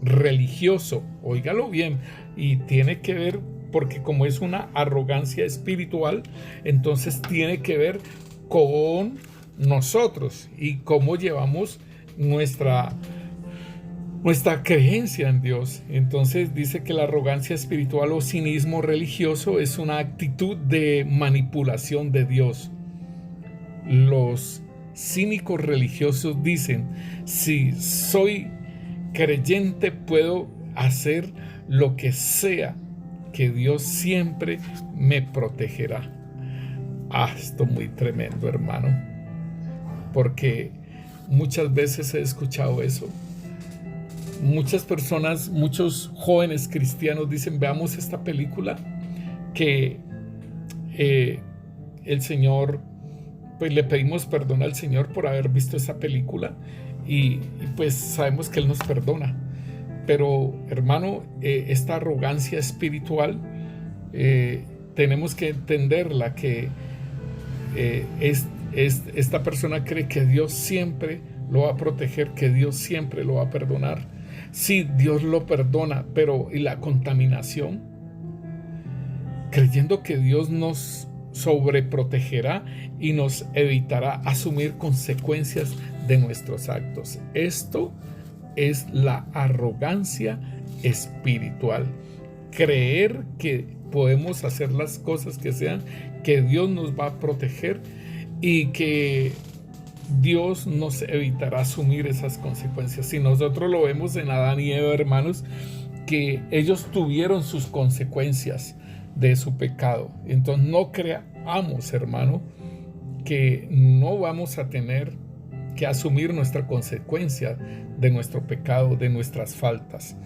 religioso. Óigalo bien, y tiene que ver, porque como es una arrogancia espiritual, entonces tiene que ver con nosotros y cómo llevamos nuestra creencia en Dios. Entonces dice que la arrogancia espiritual o cinismo religioso es una actitud de manipulación de Dios. Los cínicos religiosos dicen: si soy creyente puedo hacer lo que sea, que Dios siempre me protegerá. Esto es muy tremendo, hermano, porque muchas veces he escuchado eso. Muchas personas, muchos jóvenes cristianos dicen: veamos esta película que el Señor, pues le pedimos perdón al Señor por haber visto esa película, y pues sabemos que Él nos perdona. Pero hermano, esta arrogancia espiritual tenemos que entenderla, que esta persona cree que Dios siempre lo va a proteger, que Dios siempre lo va a perdonar. Sí, Dios lo perdona, pero ¿y la contaminación? Creyendo que Dios nos sobreprotegerá y nos evitará asumir consecuencias de nuestros actos. Esto es la arrogancia espiritual. Creer que podemos hacer las cosas que sean, que Dios nos va a proteger y que Dios nos evitará asumir esas consecuencias. Si nosotros lo vemos en Adán y Eva, hermanos, que ellos tuvieron sus consecuencias de su pecado. Entonces no creamos, hermano, que no vamos a tener que asumir nuestra consecuencia de nuestro pecado, de nuestras faltas,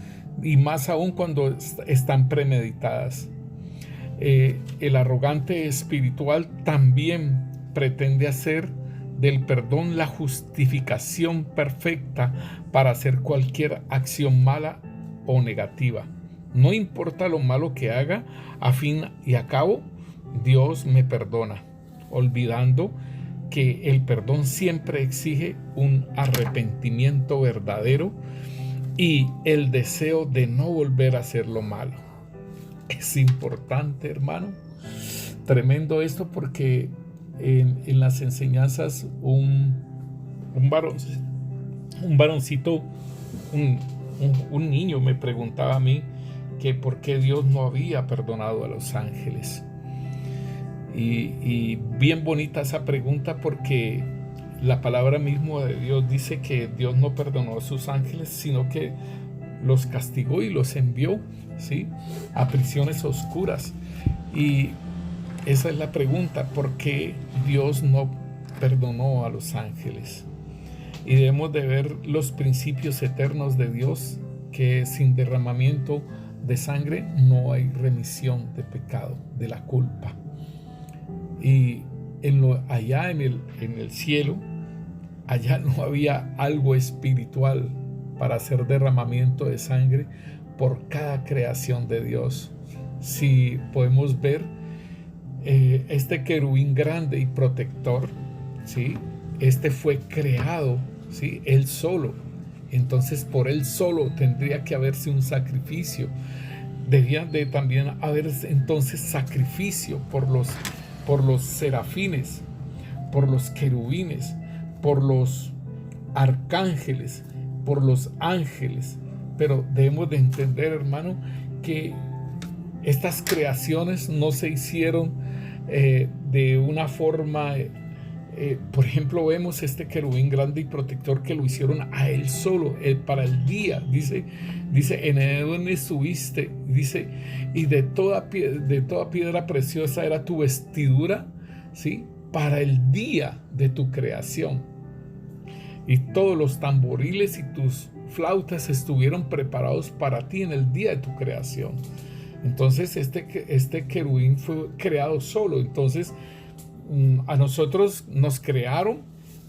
y más aún cuando están premeditadas. El arrogante espiritual también pretende hacer del perdón la justificación perfecta para hacer cualquier acción mala o negativa. No importa lo malo que haga, a fin y a cabo, Dios me perdona, olvidando que el perdón siempre exige un arrepentimiento verdadero y el deseo de no volver a hacer lo malo. Es importante, hermano, tremendo esto, porque en las enseñanzas un varoncito, un niño me preguntaba a mí que por qué Dios no había perdonado a los ángeles. Y bien bonita esa pregunta, porque la palabra misma de Dios dice que Dios no perdonó a sus ángeles, sino que los castigó y los envió, ¿sí?, a prisiones oscuras. Y esa es la pregunta: ¿por qué Dios no perdonó a los ángeles? Y debemos de ver los principios eternos de Dios, que sin derramamiento de sangre no hay remisión de pecado, de la culpa. Y allá en el cielo, allá no había algo espiritual para hacer derramamiento de sangre por cada creación de Dios. Si podemos ver este querubín grande y protector, ¿sí?, este fue creado, ¿sí?, él solo. Entonces por él solo tendría que haberse un sacrificio. Debía de también haber entonces sacrificio por los serafines, por los querubines, por los arcángeles, por los ángeles. Pero debemos de entender, hermano, que estas creaciones no se hicieron de una forma, por ejemplo, vemos este querubín grande y protector que lo hicieron a él solo, para el día. Dice, en Edén estuviste, dice, y de toda piedra preciosa era tu vestidura, ¿sí?, para el día de tu creación. Y todos los tamboriles y tus flautas estuvieron preparados para ti en el día de tu creación. Entonces este querubín fue creado solo. Entonces a nosotros nos crearon,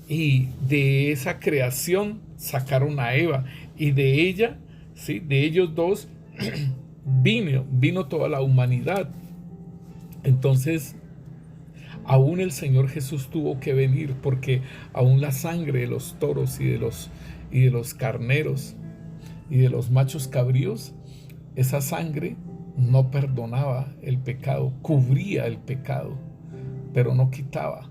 y de esa creación sacaron a Eva, y de ella, ¿sí?, de ellos dos vino toda la humanidad. Entonces aún el Señor Jesús tuvo que venir, porque aún la sangre de los toros y de los carneros y de los machos cabríos, esa sangre no perdonaba el pecado, cubría el pecado, pero no quitaba.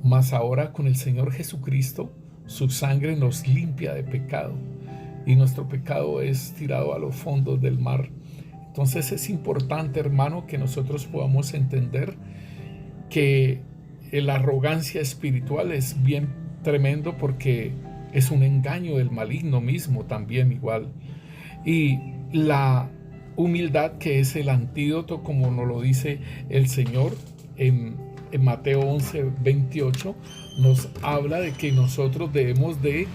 Mas ahora con el Señor Jesucristo, su sangre nos limpia de pecado, y nuestro pecado es tirado a los fondos del mar. Entonces es importante, hermano, que nosotros podamos entender que la arrogancia espiritual es bien tremendo, porque es un engaño del maligno mismo también igual. Y la humildad, que es el antídoto, como nos lo dice el Señor en Mateo 11:28, nos habla de que nosotros debemos de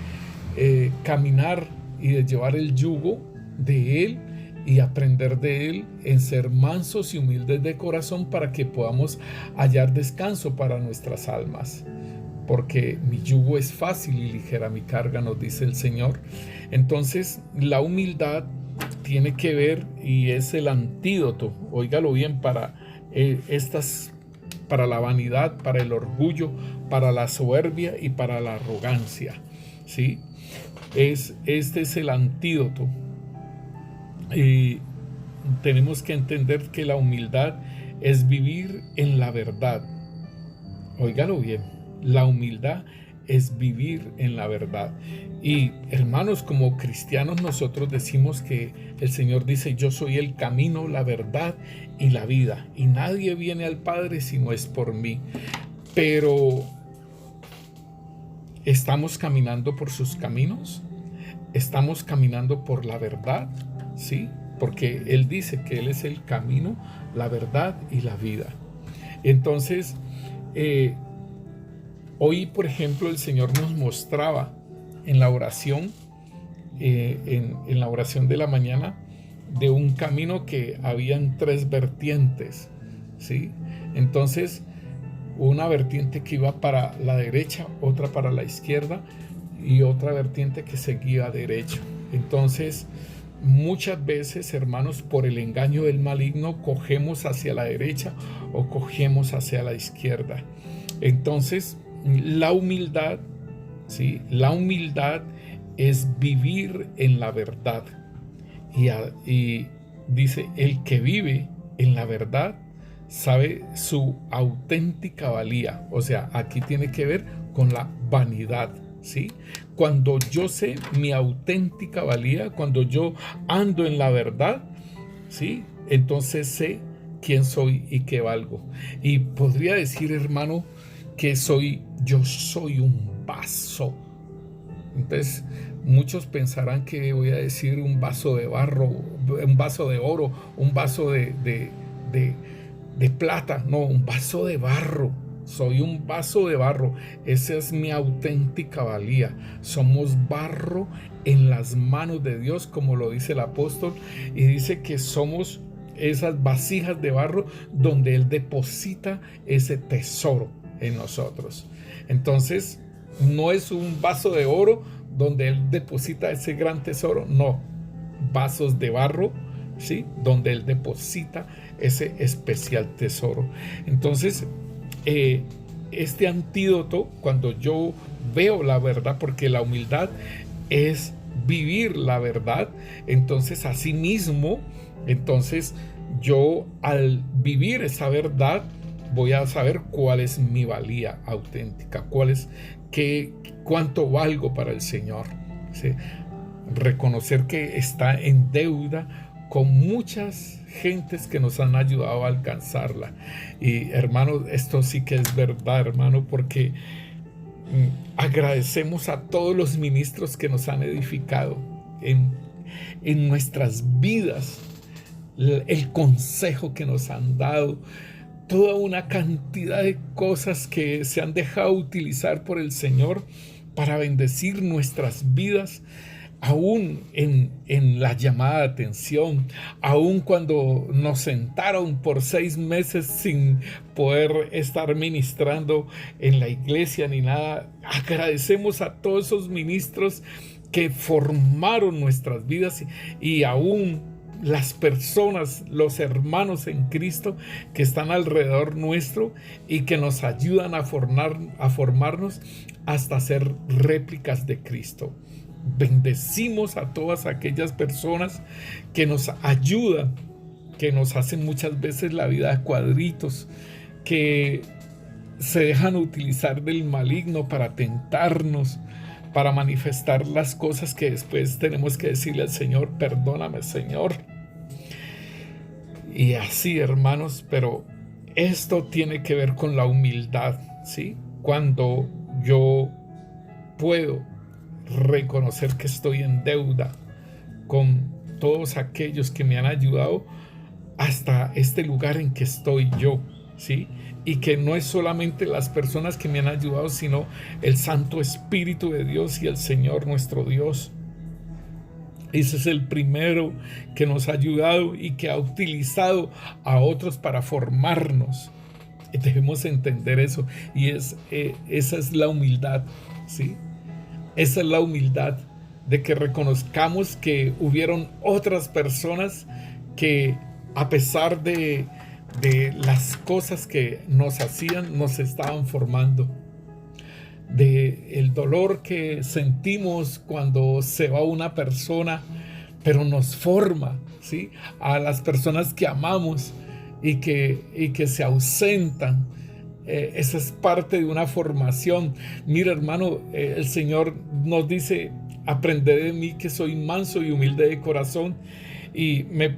caminar y de llevar el yugo de Él y aprender de Él en ser mansos y humildes de corazón, para que podamos hallar descanso para nuestras almas. Porque mi yugo es fácil y ligera mi carga, nos dice el Señor. Entonces la humildad tiene que ver, y es el antídoto, óigalo bien, para para la vanidad, para el orgullo, para la soberbia y para la arrogancia, ¿sí? Este es el antídoto. Y tenemos que entender que la humildad es vivir en la verdad. Óigalo bien, la humildad es vivir en la verdad. Y hermanos, como cristianos nosotros decimos que el Señor dice: yo soy el camino, la verdad y la vida, y nadie viene al Padre si no es por mí. Pero ¿estamos caminando por sus caminos? ¿Estamos caminando por la verdad? Sí, porque Él dice que Él es el camino, la verdad y la vida. Entonces hoy, por ejemplo, el Señor nos mostraba en la oración, en la oración de la mañana, de un camino que habían 3 vertientes, ¿sí? Entonces, una vertiente que iba para la derecha, otra para la izquierda y otra vertiente que seguía derecho. Entonces, muchas veces, hermanos, por el engaño del maligno, cogemos hacia la derecha o cogemos hacia la izquierda. Entonces, la humildad, ¿sí? La humildad es vivir en la verdad. Y dice, el que vive en la verdad sabe su auténtica valía. O sea, aquí tiene que ver con la vanidad, ¿sí? Cuando yo sé mi auténtica valía, cuando yo ando en la verdad, ¿sí? Entonces sé quién soy y qué valgo. Y podría decir, hermano, que yo soy un vaso. Entonces, muchos pensarán que voy a decir un vaso de barro, un vaso de oro, un vaso de plata. No, un vaso de barro. Soy un vaso de barro. Esa es mi auténtica valía. Somos barro en las manos de Dios, como lo dice el apóstol, y dice que somos esas vasijas de barro donde Él deposita ese tesoro en nosotros. Entonces, no es un vaso de oro donde Él deposita ese gran tesoro, no, vasos de barro, ¿sí? Donde Él deposita ese especial tesoro. Entonces, este antídoto, cuando yo veo la verdad, porque la humildad es vivir la verdad, entonces asimismo, entonces yo al vivir esa verdad voy a saber cuál es mi valía auténtica, cuánto valgo para el Señor, ¿sí? Reconocer que está en deuda con muchas gentes que nos han ayudado a alcanzarla. Y hermano, esto sí que es verdad, hermano, porque agradecemos a todos los ministros que nos han edificado en nuestras vidas, el consejo que nos han dado, toda una cantidad de cosas que se han dejado utilizar por el Señor para bendecir nuestras vidas, aún en la llamada de atención, aún cuando nos sentaron por 6 meses sin poder estar ministrando en la iglesia ni nada. Agradecemos a todos esos ministros que formaron nuestras vidas y aún las personas, los hermanos en Cristo que están alrededor nuestro y que nos ayudan a formarnos hasta ser réplicas de Cristo. Bendecimos a todas aquellas personas que nos ayudan, que nos hacen muchas veces la vida a cuadritos, que se dejan utilizar del maligno para tentarnos, para manifestar las cosas que después tenemos que decirle al Señor: perdóname, Señor. Y así, hermanos, pero esto tiene que ver con la humildad, ¿sí? Cuando yo puedo reconocer que estoy en deuda con todos aquellos que me han ayudado hasta este lugar en que estoy yo, ¿sí? Y que no es solamente las personas que me han ayudado, sino el Santo Espíritu de Dios y el Señor nuestro Dios. Ese es el primero que nos ha ayudado y que ha utilizado a otros para formarnos. Debemos entender eso. Y esa es la humildad, ¿sí? Esa es la humildad, de que reconozcamos que hubieron otras personas que, a pesar de las cosas que nos hacían, nos estaban formando. De el dolor que sentimos cuando se va una persona, pero nos forma, ¿sí? A las personas que amamos y que se ausentan, esa es parte de una formación. Mira, hermano, el Señor nos dice: aprended de mí, que soy manso y humilde de corazón. Y me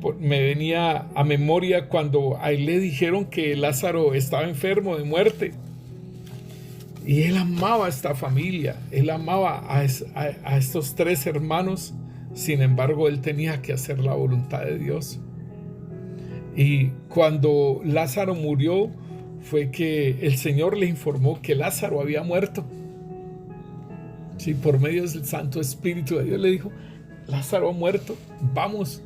venía a memoria cuando a él le dijeron que Lázaro estaba enfermo de muerte. Y él amaba a esta familia, él amaba a estos 3 hermanos. Sin embargo, él tenía que hacer la voluntad de Dios. Y cuando Lázaro murió, fue que el Señor le informó que Lázaro había muerto. Sí, por medio del Santo Espíritu de Dios le dijo: Lázaro ha muerto, vamos.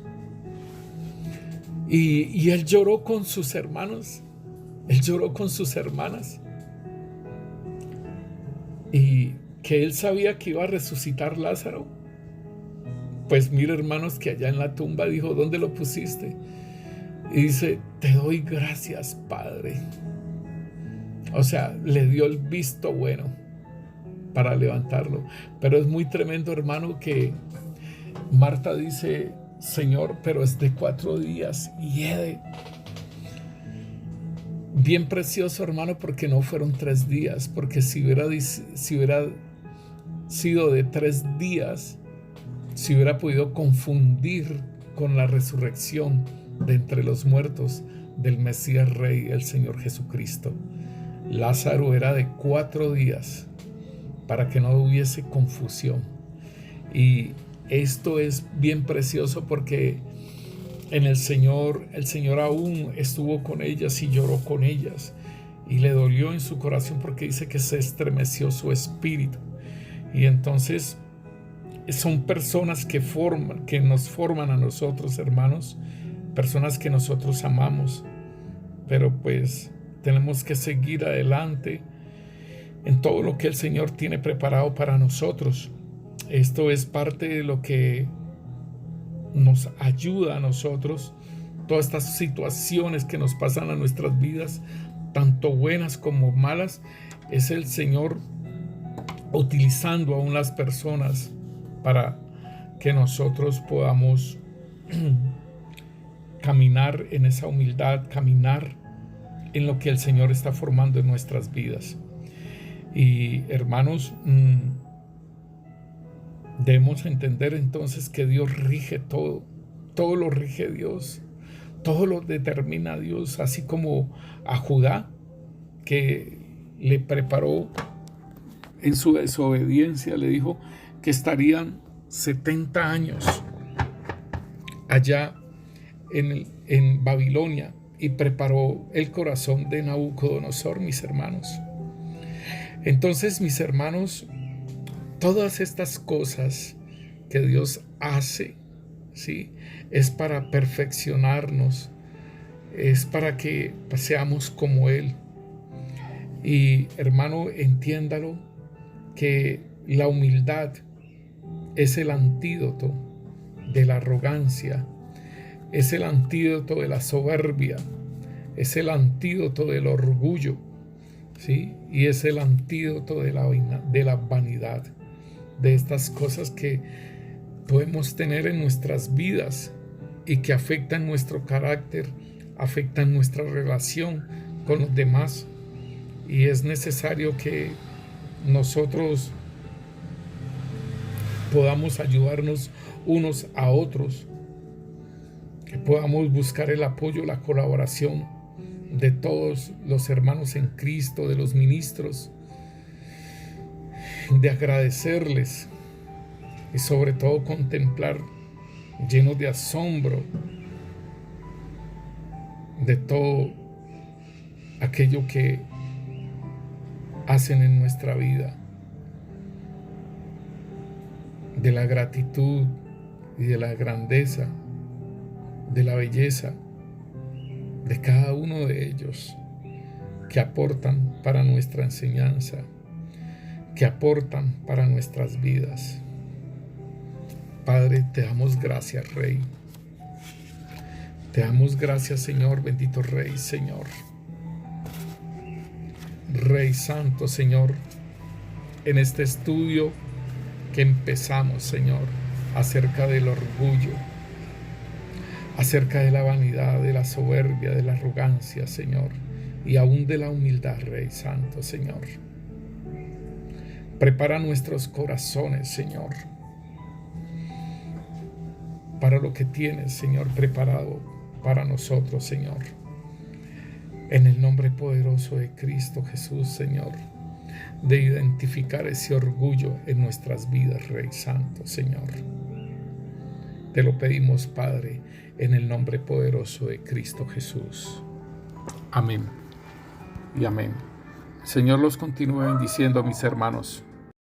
Y él lloró con sus hermanos, él lloró con sus hermanas, y que él sabía que iba a resucitar Lázaro. Pues mira, hermanos, que allá en la tumba dijo: ¿dónde lo pusiste? Y dice: te doy gracias, Padre. O sea, le dio el visto bueno para levantarlo. Pero es muy tremendo, hermano, que Marta dice: Señor, pero es de 4 días y bien precioso, hermano, porque no fueron 3 días, porque si hubiera sido de 3 días, se hubiera podido confundir con la resurrección de entre los muertos del Mesías Rey, el Señor Jesucristo. Lázaro era de 4 días, para que no hubiese confusión. Y esto es bien precioso porque en el Señor aún estuvo con ellas y lloró con ellas, y le dolió en su corazón porque dice que se estremeció su espíritu. Y entonces son personas que nos forman a nosotros, hermanos, personas que nosotros amamos, pero pues tenemos que seguir adelante en todo lo que el Señor tiene preparado para nosotros. Esto es parte de lo que nos ayuda a nosotros. Todas estas situaciones que nos pasan a nuestras vidas, tanto buenas como malas, es el Señor utilizando aún las personas para que nosotros podamos caminar en esa humildad, caminar en lo que el Señor está formando en nuestras vidas. Y hermanos, debemos entender entonces que Dios rige todo lo rige Dios, todo lo determina Dios, así como a Judá, que le preparó en su desobediencia, le dijo que estarían 70 años allá en Babilonia, y preparó el corazón de Nabucodonosor, mis hermanos. Entonces, mis hermanos, todas estas cosas que Dios hace, ¿sí?, es para perfeccionarnos, es para que seamos como Él. Y hermano, entiéndalo, que la humildad es el antídoto de la arrogancia, es el antídoto de la soberbia, es el antídoto del orgullo, ¿sí? Y es el antídoto de la vanidad, de estas cosas que podemos tener en nuestras vidas y que afectan nuestro carácter, afectan nuestra relación con los demás. Y es necesario que nosotros podamos ayudarnos unos a otros, que podamos buscar el apoyo, la colaboración de todos los hermanos en Cristo, de los ministros, de agradecerles y sobre todo contemplar llenos de asombro de todo aquello que hacen en nuestra vida, de la gratitud y de la grandeza, de la belleza de cada uno de ellos, que aportan para nuestra enseñanza, que aportan para nuestras vidas. Padre, te damos gracias, Rey. Te damos gracias, Señor, bendito Rey, Señor. Rey Santo, Señor, en este estudio que empezamos, Señor, acerca del orgullo, acerca de la vanidad, de la soberbia, de la arrogancia, Señor, y aún de la humildad, Rey Santo, Señor. Prepara nuestros corazones, Señor, para lo que tienes, Señor, preparado para nosotros, Señor. En el nombre poderoso de Cristo Jesús, Señor, de identificar ese orgullo en nuestras vidas, Rey Santo, Señor. Te lo pedimos, Padre, en el nombre poderoso de Cristo Jesús. Amén y amén. El Señor los continúe bendiciendo, mis hermanos.